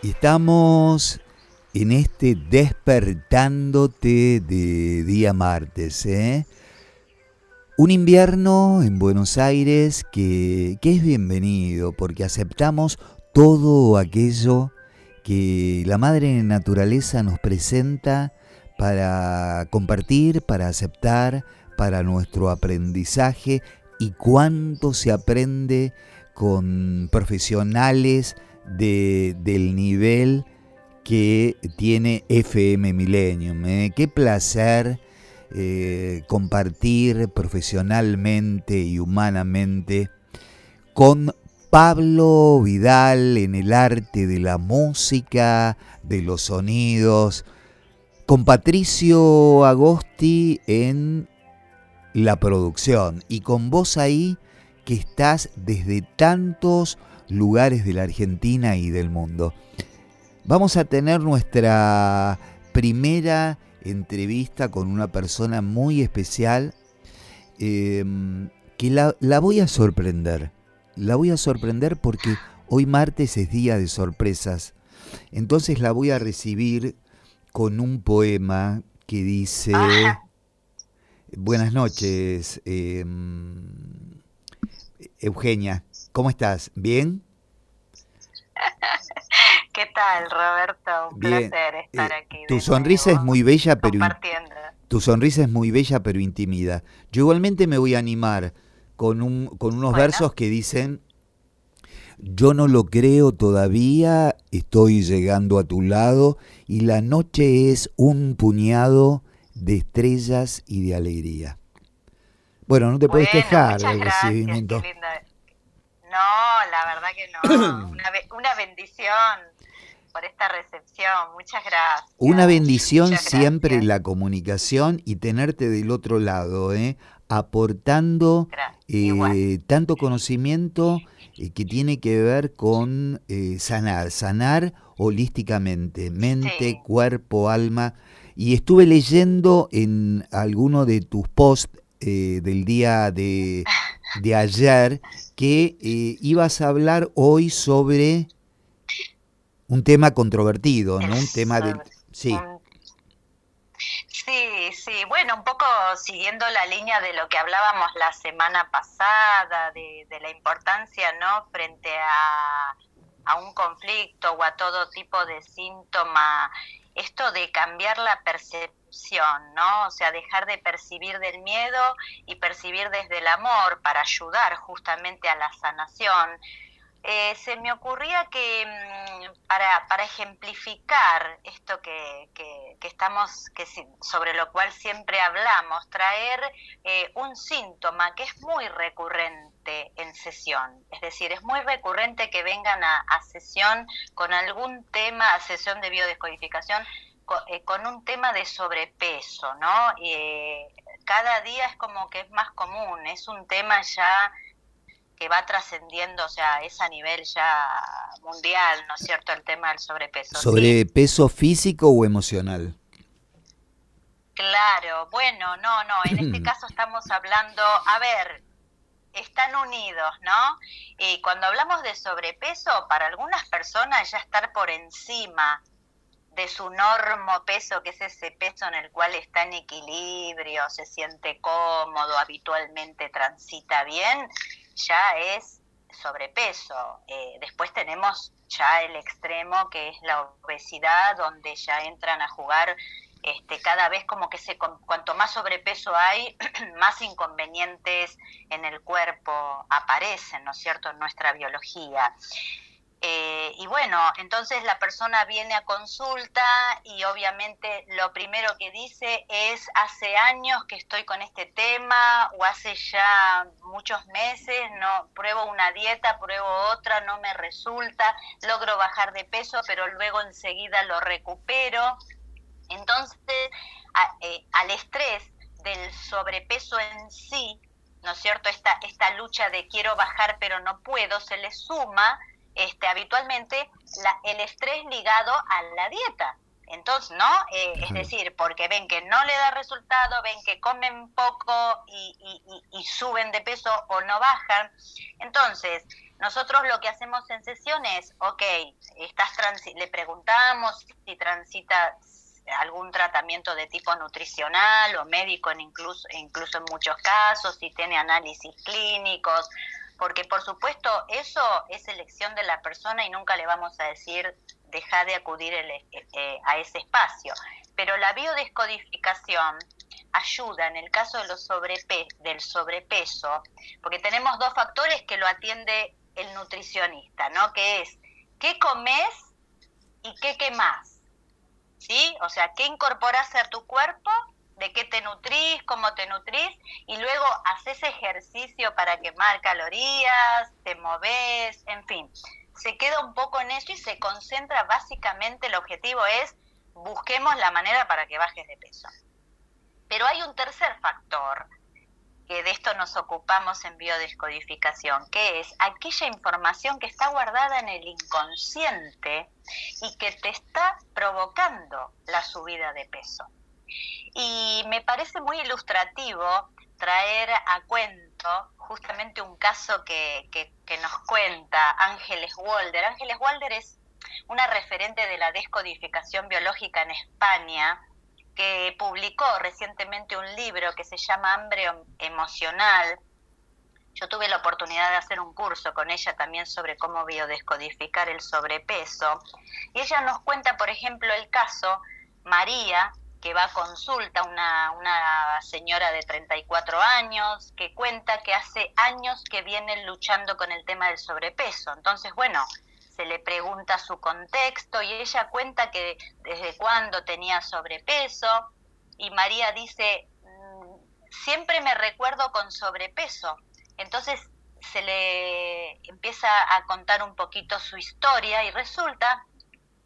Y estamos en este despertándote de día martes, ¿eh? Un invierno en Buenos Aires que es bienvenido porque aceptamos todo aquello que la madre naturaleza nos presenta para compartir, para aceptar, para nuestro aprendizaje, y cuánto se aprende con profesionales del nivel que tiene FM Millennium. Qué placer compartir profesionalmente y humanamente con Pablo Vidal en el arte de la música, de los sonidos, con Patricio Agosti en la producción, y con vos ahí que estás desde tantos lugares de la Argentina y del mundo. Vamos a tener nuestra primera entrevista con una persona muy especial, que la voy a sorprender. La voy a sorprender porque hoy martes es día de sorpresas. Entonces la voy a recibir con un poema que dice: buenas noches, Eugenia, ¿cómo estás? ¿Bien? ¿Qué tal, Roberto? Un Bien. placer estar aquí Tu de sonrisa es nuevo, muy bella, compartiendo. tu sonrisa es muy bella, pero intimida. Yo igualmente me voy a animar con unos Bueno, versos que dicen: yo no lo creo todavía, estoy llegando a tu lado, y la noche es un puñado de estrellas y de alegría. Bueno, no te puedes bueno, quejar muchas del gracias, qué recibimiento. linda. No, la verdad que no. Una bendición por esta recepción. Muchas Una gracias, bendición muchas siempre gracias. la comunicación y tenerte del otro lado, aportando Igual. tanto conocimiento que tiene que ver con sanar holísticamente, mente, Sí. cuerpo, alma. Y estuve leyendo en alguno de tus posts del día de ayer que ibas a hablar hoy sobre un tema controvertido, El ¿no? Un tema del... sobre, Sí. un Sí, sí, bueno, un poco siguiendo la línea de lo que hablábamos la semana pasada, de la importancia, ¿no?, frente a un conflicto o a todo tipo de síntoma, esto de cambiar la percepción, ¿no? O sea, dejar de percibir del miedo y percibir desde el amor para ayudar justamente a la sanación. Se me ocurría que para ejemplificar esto que estamos, sobre lo cual siempre hablamos, traer un síntoma que es muy recurrente en sesión. Es decir, es muy recurrente que vengan a sesión con algún tema, a sesión de biodescodificación, con un tema de sobrepeso, ¿no? Cada día es como que es más común, es un tema ya que va trascendiendo, o sea, es a nivel ya mundial, ¿no es cierto?, el tema del sobrepeso. Sí, ¿Sobre peso físico o emocional? claro, bueno, no, en este caso estamos hablando, a ver, están unidos, ¿no? Y cuando hablamos de sobrepeso, para algunas personas ya estar por encima de su normo peso, que es ese peso en el cual está en equilibrio, se siente cómodo, habitualmente transita bien, ya es sobrepeso. Después tenemos ya el extremo, que es la obesidad, donde ya entran a jugar cada vez como que cuanto más sobrepeso hay, más inconvenientes en el cuerpo aparecen, ¿no es cierto?, en nuestra biología. Y bueno, entonces la persona viene a consulta y obviamente lo primero que dice es: hace años que estoy con este tema, o hace ya muchos meses, no pruebo una dieta, pruebo otra, no me resulta, logro bajar de peso, pero luego enseguida lo recupero. Entonces, al estrés del sobrepeso en sí, ¿no es cierto?, esta lucha de quiero bajar pero no puedo, se le suma habitualmente el estrés ligado a la dieta. Entonces, ¿no? Es decir, porque ven que no le da resultado, ven que comen poco y suben de peso o no bajan. Entonces, nosotros lo que hacemos en sesión es, ok, le preguntamos si transita algún tratamiento de tipo nutricional o médico incluso en muchos casos, si tiene análisis clínicos, porque por supuesto eso es elección de la persona y nunca le vamos a decir deja de acudir a ese espacio. Pero la biodescodificación ayuda en el caso de del sobrepeso, porque tenemos dos factores que lo atiende el nutricionista, ¿no? Que es qué comes y qué quemás, ¿sí? O sea, qué incorporás a tu cuerpo, de qué te nutrís, cómo te nutrís, y luego haces ejercicio para quemar calorías, te movés, en fin. Se queda un poco en eso y se concentra básicamente, el objetivo es busquemos la manera para que bajes de peso. Pero hay un tercer factor, que de esto nos ocupamos en biodescodificación, que es aquella información que está guardada en el inconsciente y que te está provocando la subida de peso. Y me parece muy ilustrativo traer a cuento justamente un caso que nos cuenta Ángeles Walder. Ángeles Walder es una referente de la descodificación biológica en España, que publicó recientemente un libro que se llama Hambre Emocional. Yo tuve la oportunidad de hacer un curso con ella también sobre cómo biodescodificar el sobrepeso. Y ella nos cuenta, por ejemplo, el caso María, que va a consulta, una señora de 34 años, que cuenta que hace años que viene luchando con el tema del sobrepeso. Entonces, bueno, se le pregunta su contexto y ella cuenta que desde cuándo tenía sobrepeso, y María dice, siempre me recuerdo con sobrepeso. Entonces se le empieza a contar un poquito su historia y resulta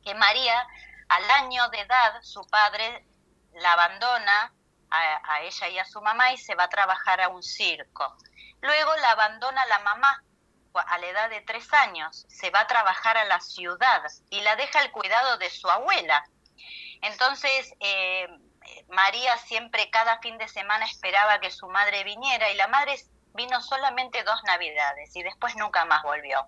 que María, al año de edad, su padre la abandona a ella y a su mamá y se va a trabajar a un circo. Luego la abandona la mamá a la edad de 3 años, se va a trabajar a la ciudad y la deja al cuidado de su abuela. Entonces María siempre cada fin de semana esperaba que su madre viniera y la madre vino solamente 2 navidades y después nunca más volvió.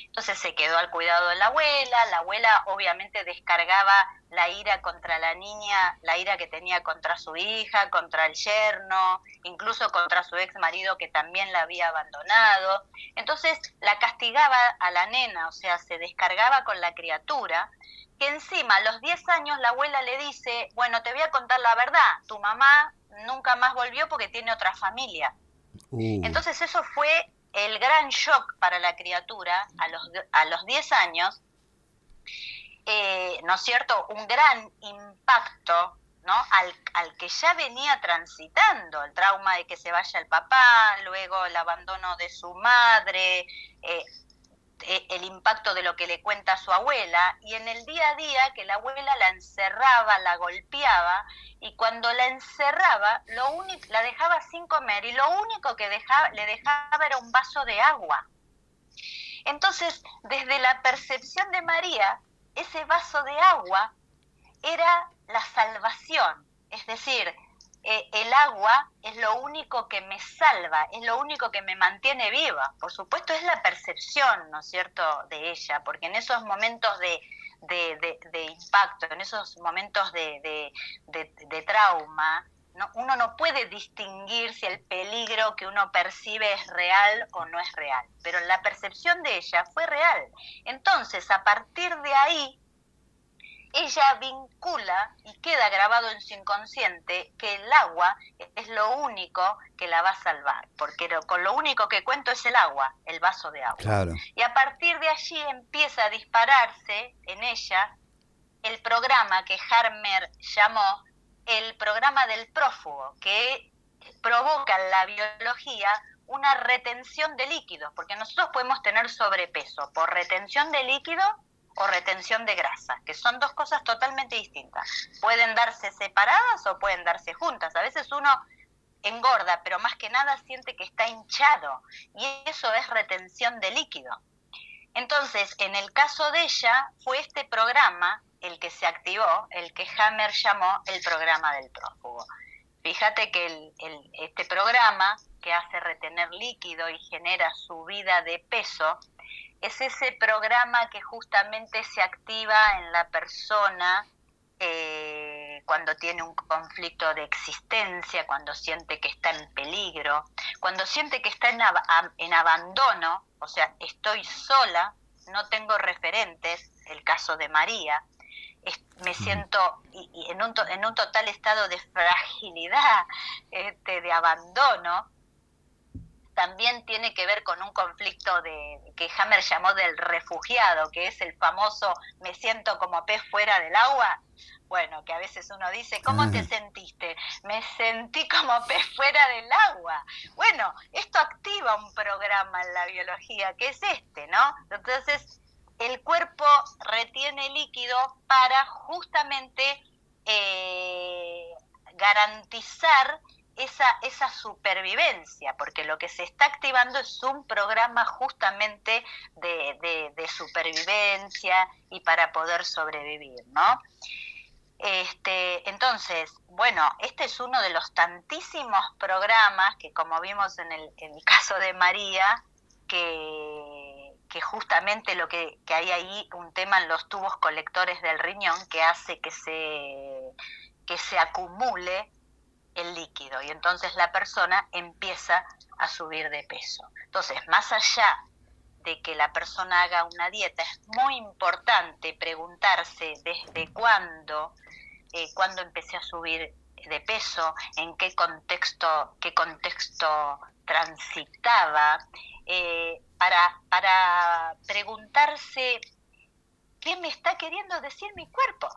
Entonces se quedó al cuidado de la abuela obviamente descargaba la ira contra la niña, la ira que tenía contra su hija, contra el yerno, incluso contra su ex marido que también la había abandonado. Entonces la castigaba a la nena, o sea, se descargaba con la criatura, que encima a los 10 años la abuela le dice, bueno, te voy a contar la verdad, tu mamá nunca más volvió porque tiene otra familia. Entonces eso fue el gran shock para la criatura a los 10 años, ¿no es cierto? Un gran impacto, ¿no? Al que ya venía transitando, el trauma de que se vaya el papá, luego el abandono de su madre, el impacto de lo que le cuenta a su abuela, y en el día a día que la abuela la encerraba, la golpeaba, y cuando la encerraba, la dejaba sin comer, y lo único que le dejaba era un vaso de agua. Entonces, desde la percepción de María, ese vaso de agua era la salvación, es decir, el agua es lo único que me salva, es lo único que me mantiene viva. Por supuesto es la percepción, ¿no es cierto?, de ella, porque en esos momentos de impacto, en esos momentos de trauma, uno no puede distinguir si el peligro que uno percibe es real o no es real, pero la percepción de ella fue real. Entonces, a partir de ahí, ella vincula y queda grabado en su inconsciente que el agua es lo único que la va a salvar, porque con lo único que cuento es el agua, el vaso de agua. Claro. Y a partir de allí empieza a dispararse en ella el programa que Harmer llamó el programa del prófugo, que provoca en la biología una retención de líquidos, porque nosotros podemos tener sobrepeso por retención de líquido o retención de grasa, que son dos cosas totalmente distintas. Pueden darse separadas o pueden darse juntas. A veces uno engorda, pero más que nada siente que está hinchado, y eso es retención de líquido. Entonces, en el caso de ella, fue este programa el que se activó, el que Hammer llamó el programa del prófugo. Fíjate que este programa que hace retener líquido y genera subida de peso, es ese programa que justamente se activa en la persona cuando tiene un conflicto de existencia, cuando siente que está en peligro, cuando siente que está en abandono, o sea, estoy sola, no tengo referentes, el caso de María, me siento en un total estado de fragilidad, de abandono. También tiene que ver con un conflicto que Hammer llamó del refugiado, que es el famoso me siento como pez fuera del agua. Bueno, que a veces uno dice, ¿cómo te sentiste? Me sentí como pez fuera del agua. Bueno, esto activa un programa en la biología, que es ¿no? Entonces, el cuerpo retiene líquido para justamente garantizar esa supervivencia, porque lo que se está activando es un programa justamente de supervivencia y para poder sobrevivir, ¿no? Entonces, bueno, este es uno de los tantísimos programas que, como vimos en el caso de María, que justamente lo que hay ahí, un tema en los tubos colectores del riñón que hace que se acumule el líquido y entonces la persona empieza a subir de peso. Entonces, más allá de que la persona haga una dieta, es muy importante preguntarse desde cuándo empecé a subir de peso, en qué contexto transitaba, para preguntarse qué me está queriendo decir mi cuerpo,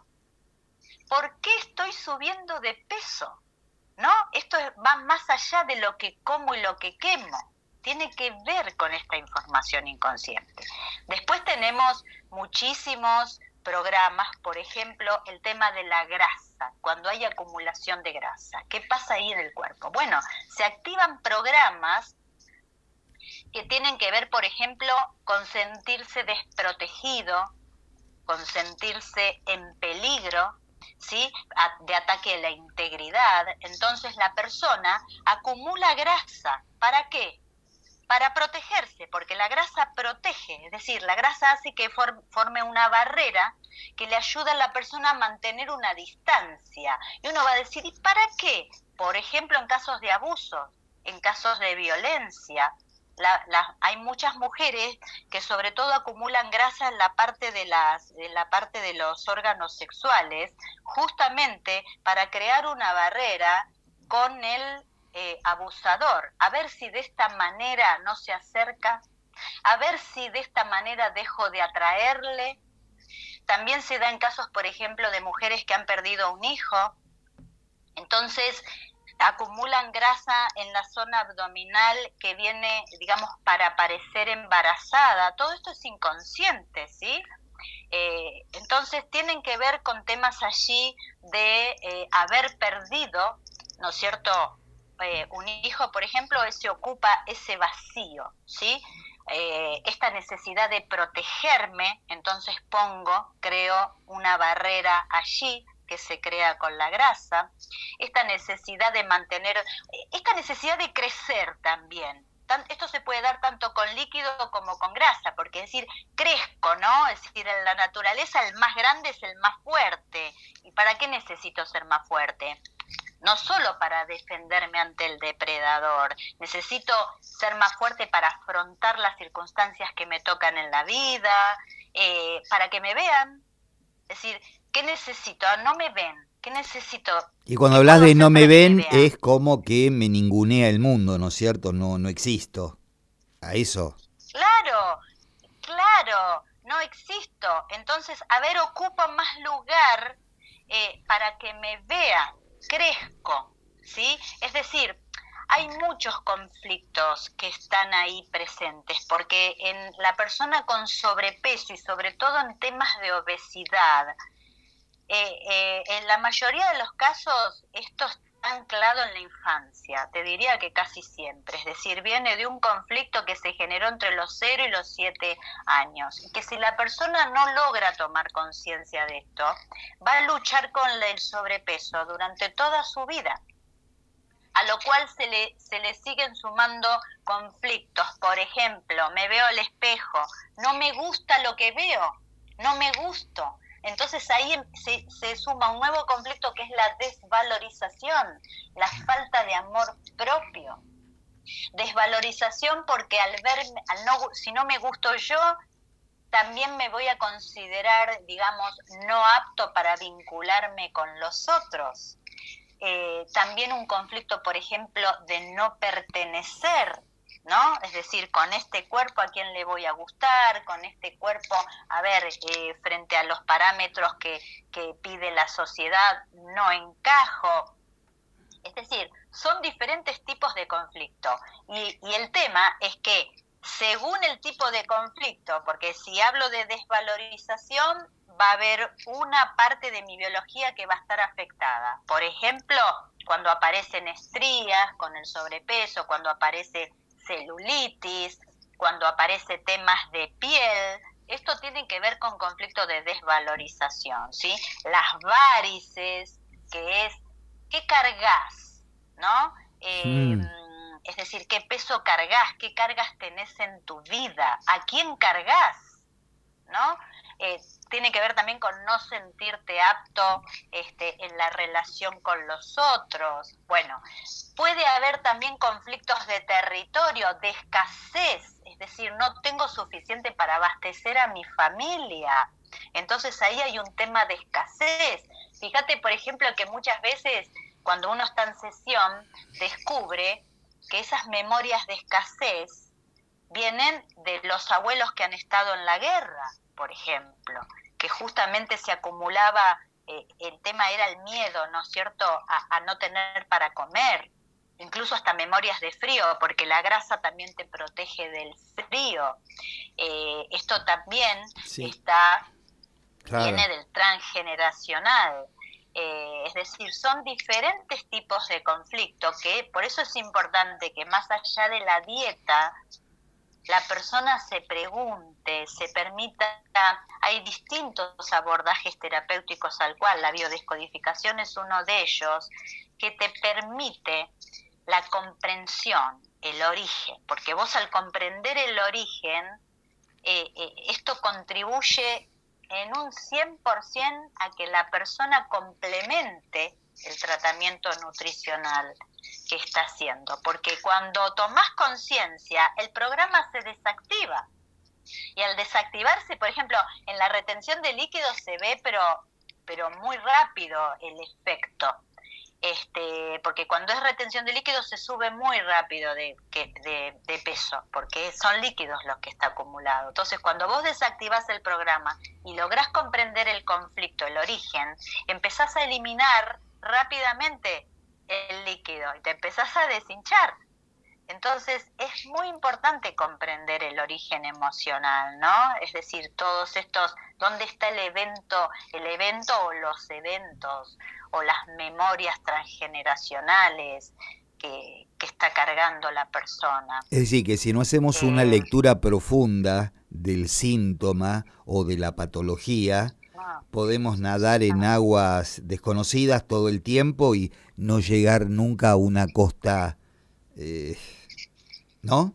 por qué estoy subiendo de peso, ¿no? Esto va más allá de lo que como y lo que quemo. Tiene que ver con esta información inconsciente. Después tenemos muchísimos programas, por ejemplo, el tema de la grasa, cuando hay acumulación de grasa. ¿Qué pasa ahí en el cuerpo? Bueno, se activan programas que tienen que ver, por ejemplo, con sentirse desprotegido, con sentirse en peligro, ¿sí? De ataque a la integridad. Entonces la persona acumula grasa. ¿Para qué? Para protegerse, porque la grasa protege, es decir, la grasa hace que forme una barrera que le ayuda a la persona a mantener una distancia. Y uno va a decir, ¿y para qué? Por ejemplo, en casos de abuso, en casos de violencia. Hay muchas mujeres que sobre todo acumulan grasa en la parte de los órganos sexuales, justamente para crear una barrera con el abusador, a ver si de esta manera no se acerca, a ver si de esta manera dejo de atraerle. También se da en casos, por ejemplo, de mujeres que han perdido un hijo, entonces acumulan grasa en la zona abdominal que viene, digamos, para parecer embarazada. Todo esto es inconsciente, ¿sí? Entonces tienen que ver con temas allí de haber perdido, ¿no es cierto?, un hijo, por ejemplo, se ocupa ese vacío, ¿sí? Esta necesidad de protegerme, entonces creo una barrera allí que se crea con la grasa, esta necesidad de mantener, esta necesidad de crecer también. Esto se puede dar tanto con líquido como con grasa, porque es decir, crezco, ¿no? Es decir, en la naturaleza el más grande es el más fuerte. ¿Y para qué necesito ser más fuerte? No solo para defenderme ante el depredador, necesito ser más fuerte para afrontar las circunstancias que me tocan en la vida, para que me vean. Es decir, ¿qué necesito? No me ven. ¿Qué necesito? Y cuando hablas de no me ven, es como que me ningunea el mundo, ¿no es cierto? No existo. ¿A eso? Claro, no existo. Entonces, ocupo más lugar para que me vean. Crezco, ¿sí? Es decir, hay muchos conflictos que están ahí presentes, porque en la persona con sobrepeso y sobre todo en temas de obesidad, en la mayoría de los casos esto anclado en la infancia, te diría que casi siempre, es decir, viene de un conflicto que se generó entre los 0 y los 7 años, y que si la persona no logra tomar conciencia de esto, va a luchar con el sobrepeso durante toda su vida, a lo cual se le siguen sumando conflictos. Por ejemplo, me veo al espejo, no me gusta lo que veo, no me gusto. Entonces ahí se suma un nuevo conflicto que es la desvalorización, la falta de amor propio. Desvalorización porque si no me gusto yo, también me voy a considerar, digamos, no apto para vincularme con los otros. También un conflicto, por ejemplo, de no pertenecer, ¿no? Es decir, con este cuerpo a quién le voy a gustar, con este cuerpo, frente a los parámetros que pide la sociedad, no encajo. Es decir, son diferentes tipos de conflicto. Y el tema es que según el tipo de conflicto, porque si hablo de desvalorización, va a haber una parte de mi biología que va a estar afectada. Por ejemplo, cuando aparecen estrías con el sobrepeso, cuando aparece celulitis, cuando aparece temas de piel, esto tiene que ver con conflicto de desvalorización, ¿sí? Las varices, que es, ¿qué cargas? ¿No? Es decir, ¿qué peso cargas? ¿Qué cargas tenés en tu vida? ¿A quién cargas? ¿No? Tiene que ver también con no sentirte apto en la relación con los otros. Bueno, puede haber también conflictos de territorio, de escasez, es decir, no tengo suficiente para abastecer a mi familia. Entonces ahí hay un tema de escasez. Fíjate, por ejemplo, que muchas veces cuando uno está en sesión descubre que esas memorias de escasez vienen de los abuelos que han estado en la guerra, por ejemplo, que justamente se acumulaba, el tema era el miedo, ¿no es cierto?, a no tener para comer, incluso hasta memorias de frío, porque la grasa también te protege del frío. Esto también viene del transgeneracional. Es decir, son diferentes tipos de conflicto que por eso es importante que más allá de la dieta, la persona se pregunte, se permita, hay distintos abordajes terapéuticos al cual la biodescodificación es uno de ellos, que te permite la comprensión, el origen, porque vos al comprender el origen, esto contribuye en un 100% a que la persona complemente el tratamiento nutricional que está haciendo, porque cuando tomás conciencia, el programa se desactiva, y al desactivarse, por ejemplo, en la retención de líquidos se ve, pero muy rápido el efecto, porque cuando es retención de líquidos se sube muy rápido de peso, porque son líquidos los que está acumulado. Entonces, cuando vos desactivás el programa y lográs comprender el conflicto, el origen, empezás a eliminar rápidamente el líquido y te empezás a deshinchar. Entonces es muy importante comprender el origen emocional, ¿no? Es decir, todos estos, ¿dónde está el evento o los eventos o las memorias transgeneracionales que está cargando la persona? Es decir, que si no hacemos una lectura profunda del síntoma o de la patología, podemos nadar en aguas desconocidas todo el tiempo y no llegar nunca a una costa, ¿no?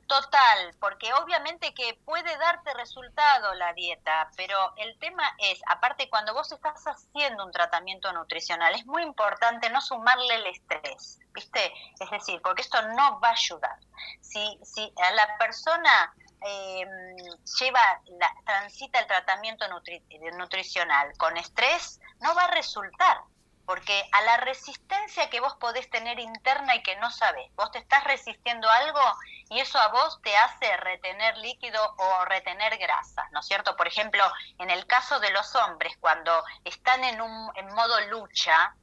Total, porque obviamente que puede darte resultado la dieta, pero el tema es, aparte cuando vos estás haciendo un tratamiento nutricional, es muy importante no sumarle el estrés, ¿viste? Es decir, porque esto no va a ayudar. Si a la persona transita el tratamiento nutricional con estrés, no va a resultar, porque a la resistencia que vos podés tener interna y que no sabés, vos te estás resistiendo algo y eso a vos te hace retener líquido o retener grasas, ¿no es cierto? Por ejemplo, en el caso de los hombres, cuando están en modo lucha,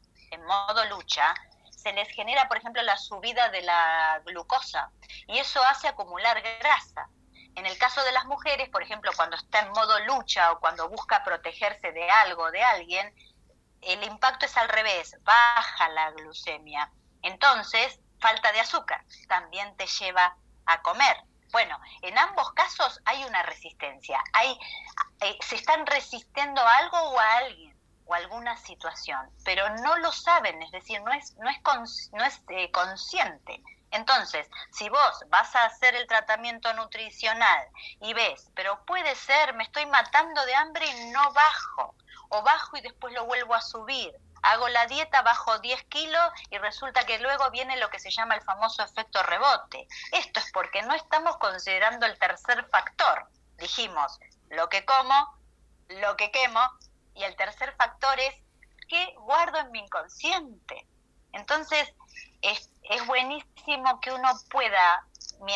se les genera, por ejemplo, la subida de la glucosa y eso hace acumular grasa. En el caso de las mujeres, por ejemplo, cuando está en modo lucha o cuando busca protegerse de algo, de alguien, el impacto es al revés, baja la glucemia. Entonces, falta de azúcar también te lleva a comer. Bueno, en ambos casos hay una resistencia, se están resistiendo a algo o a alguien o a alguna situación, pero no lo saben, es decir, no es consciente. Entonces, si vos vas a hacer el tratamiento nutricional y ves, pero puede ser, me estoy matando de hambre y no bajo, o bajo y después lo vuelvo a subir, hago la dieta, bajo 10 kilos y resulta que luego viene lo que se llama el famoso efecto rebote. Esto es porque no estamos considerando el tercer factor. Dijimos, lo que como, lo que quemo, y el tercer factor es qué guardo en mi inconsciente. Entonces, es buenísimo que uno pueda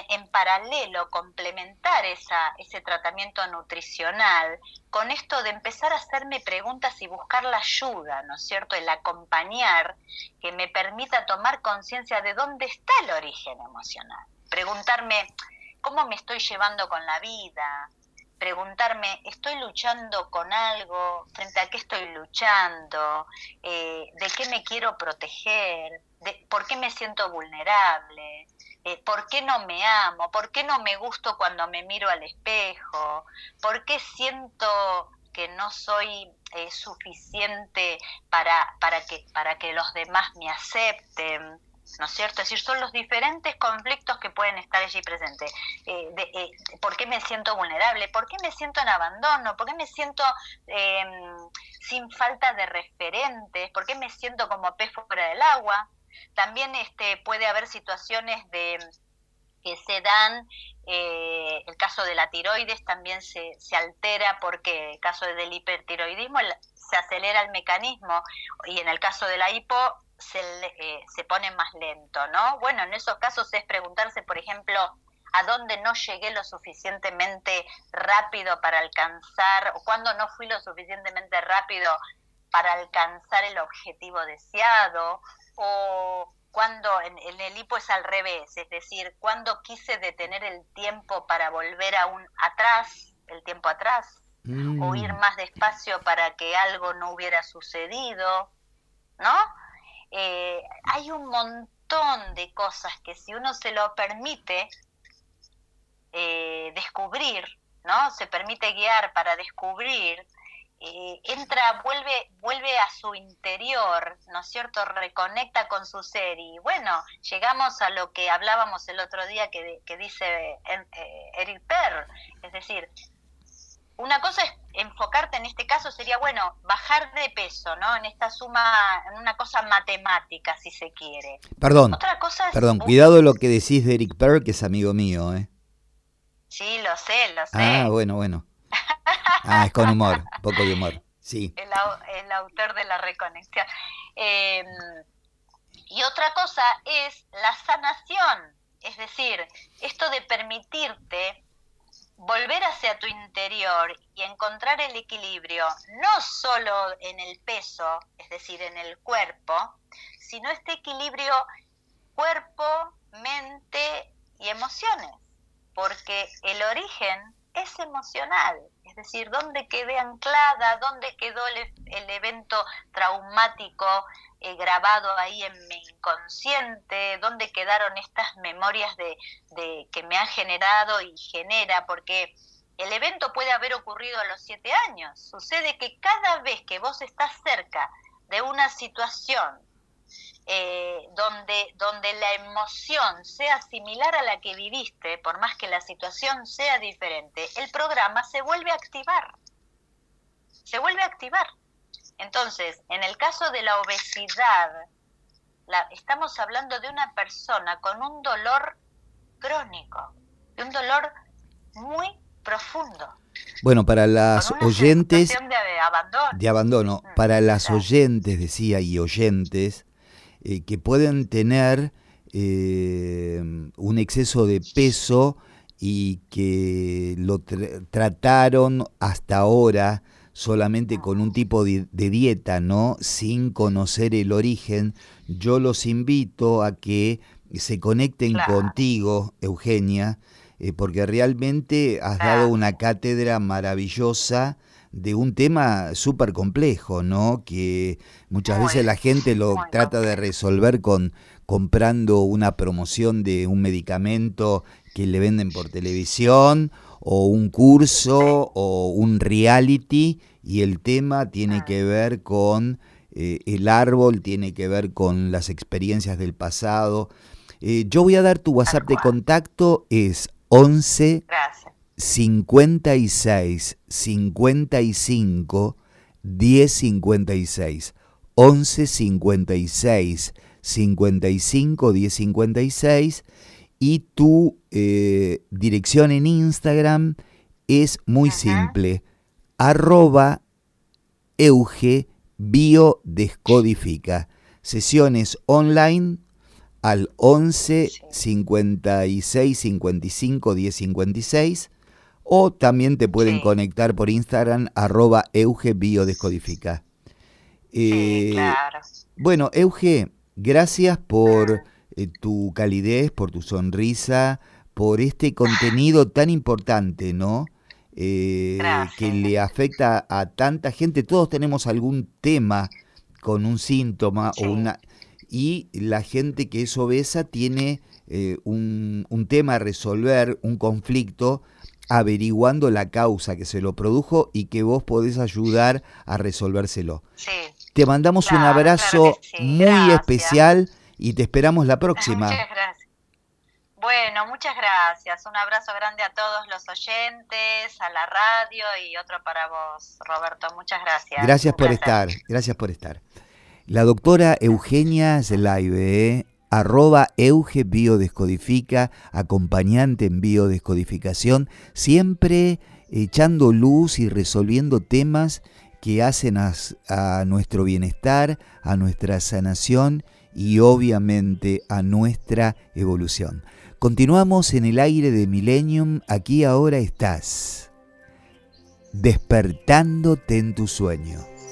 en paralelo complementar ese tratamiento nutricional con esto de empezar a hacerme preguntas y buscar la ayuda, ¿no es cierto? El acompañar que me permita tomar conciencia de dónde está el origen emocional. Preguntarme cómo me estoy llevando con la vida, preguntarme, ¿estoy luchando con algo? ¿Frente a qué estoy luchando? ¿De qué me quiero proteger? ¿Por qué me siento vulnerable? ¿Por qué no me amo? ¿Por qué no me gusto cuando me miro al espejo? ¿Por qué siento que no soy suficiente para que los demás me acepten? ¿No es cierto? Es decir, son los diferentes conflictos que pueden estar allí presentes. ¿Por qué me siento vulnerable? ¿Por qué me siento en abandono? ¿Por qué me siento sin falta de referentes? ¿Por qué me siento como pez fuera del agua? También puede haber situaciones que se dan, el caso de la tiroides también se altera porque el caso del hipertiroidismo se acelera el mecanismo y en el caso de la hipo se pone más lento, ¿no? Bueno, en esos casos es preguntarse, por ejemplo, a dónde no llegué lo suficientemente rápido para alcanzar, o cuándo no fui lo suficientemente rápido para alcanzar el objetivo deseado, o cuando en el hipo es al revés, es decir, cuando quise detener el tiempo para volver el tiempo atrás, o ir más despacio para que algo no hubiera sucedido, ¿no? Hay un montón de cosas que si uno se lo permite descubrir, ¿no? Se permite guiar para descubrir, vuelve a su interior, ¿no es cierto? Reconecta con su ser y bueno, llegamos a lo que hablábamos el otro día que dice Eric Perr, es decir, una cosa es enfocarte en este caso sería, bueno, bajar de peso, ¿no? En esta suma, en una cosa matemática, si se quiere. Otra cosa es... cuidado lo que decís de Eric Perr, que es amigo mío, ¿eh? Sí, lo sé. Ah, bueno. Es con humor, poco de humor, sí. El autor de la reconexión. Y otra cosa es la sanación, es decir, esto de permitirte volver hacia tu interior y encontrar el equilibrio, no solo en el peso, es decir, en el cuerpo, sino este equilibrio cuerpo, mente y emociones, porque el origen es emocional, es decir, dónde quedé anclada, dónde quedó el evento traumático grabado ahí en mi inconsciente, dónde quedaron estas memorias de que me han generado y genera, porque el evento puede haber ocurrido a los 7 años. Sucede que cada vez que vos estás cerca de una situación donde la emoción sea similar a la que viviste, por más que la situación sea diferente, el programa se vuelve a activar. Entonces, en el caso de la obesidad, estamos hablando de una persona con un dolor crónico, de un dolor muy profundo. Bueno, para las oyentes... De abandono. Para las oyentes, decía, y oyentes, que pueden tener un exceso de peso y que lo trataron hasta ahora solamente con un tipo de dieta, ¿no? Sin conocer el origen, yo los invito a que se conecten contigo, Eugenia, porque realmente has dado una cátedra maravillosa de un tema súper complejo, ¿no? Que muchas veces la gente lo trata de resolver comprando una promoción de un medicamento que le venden por televisión, o un curso, o un reality, y el tema tiene que ver con el árbol, tiene que ver con las experiencias del pasado. Yo voy a dar tu WhatsApp de contacto, es 11 56 55 10 56. 11 56 55 10 56. Y tu dirección en Instagram es muy simple, @Euge Biodescodifica. Sesiones online al 11 56 55 10 56, o también te pueden conectar por Instagram @Euge Biodescodifica. Claro. Bueno, Euge, gracias por tu calidez, por tu sonrisa, por este contenido tan importante, ¿no? Que le afecta a tanta gente. Todos tenemos algún tema con un síntoma o una, y la gente que es obesa tiene un tema a resolver, un conflicto, averiguando la causa que se lo produjo y que vos podés ayudar a resolvérselo. Te mandamos un abrazo muy especial y te esperamos la próxima. Muchas gracias. Bueno, muchas gracias. Un abrazo grande a todos los oyentes, a la radio, y otro para vos, Roberto. Muchas gracias. Gracias por estar, gracias por estar. La doctora Eugenia Zelaibe, @Euge Biodescodifica, acompañante en biodescodificación, siempre echando luz y resolviendo temas que hacen a nuestro bienestar, a nuestra sanación y obviamente a nuestra evolución. Continuamos en el aire de Millennium. Aquí ahora estás, despertándote en tu sueño.